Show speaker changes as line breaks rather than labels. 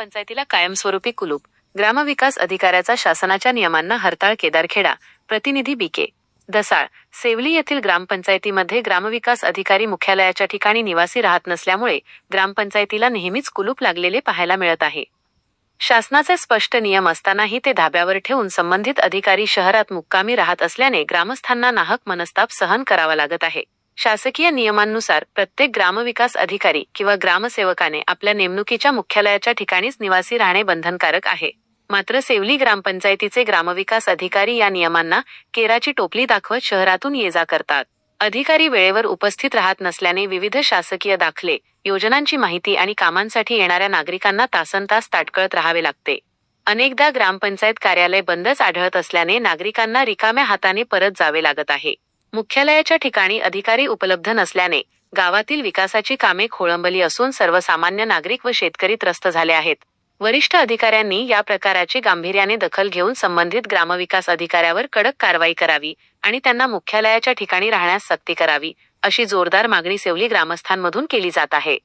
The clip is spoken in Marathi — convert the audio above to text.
ग्रामपंचायतीला कायमस्वरूपी कुलूप. ग्रामविकास अधिकाऱ्याचा शासनाच्या नियमांना हरताळ. केदारखेडा. प्रतिनिधी बी.के. दसाळ. सेवली येथील ग्रामपंचायतीमध्ये ग्रामविकास अधिकारी मुख्यालयाच्या ठिकाणी निवासी राहत नसल्यामुळे ग्रामपंचायतीला नेहमीच कुलूप लागलेले पाहायला मिळत आहे. शासनाचे स्पष्ट नियम असतानाही ते धाब्यावर ठेवून संबंधित अधिकारी शहरात मुक्कामी राहत असल्याने ग्रामस्थांना नाहक मनस्ताप सहन करावा लागत आहे. शासकीय नियमांनुसार प्रत्येक ग्रामविकास अधिकारी किंवा ग्रामसेवकाने आपल्या नेमणुकीच्या मुख्यालयाच्या ठिकाणीच निवासी राहणे बंधनकारक आहे. मात्र सेवली ग्रामपंचायतीचे ग्रामविकास अधिकारी या नियमांना केराची टोपली दाखवत शहरातून ये-जा करतात. अधिकारी वेळेवर उपस्थित राहत नसल्याने विविध शासकीय दाखले, योजनांची माहिती आणि कामांसाठी येणाऱ्या नागरिकांना तासनतास ताटकळत राहावे लागते. अनेकदा ग्रामपंचायत कार्यालय बंदच आढळत असल्याने नागरिकांना रिकाम्या हाताने परत जावे लागत आहे. मुख्यालयाच्या ठिकाणी अधिकारी उपलब्ध नसल्याने गावातील विकासाची कामे खोळंबली असून सर्वसामान्य नागरिक व शेतकरी त्रस्त झाले आहेत. वरिष्ठ अधिकाऱ्यांनी या प्रकाराची गांभीर्याने दखल घेऊन संबंधित ग्रामविकास अधिकाऱ्यावर कडक कारवाई करावी आणि त्यांना मुख्यालयाच्या ठिकाणी राहण्यास सक्ती करावी, अशी जोरदार मागणी सेवली ग्रामस्थांमधून केली जात आहे.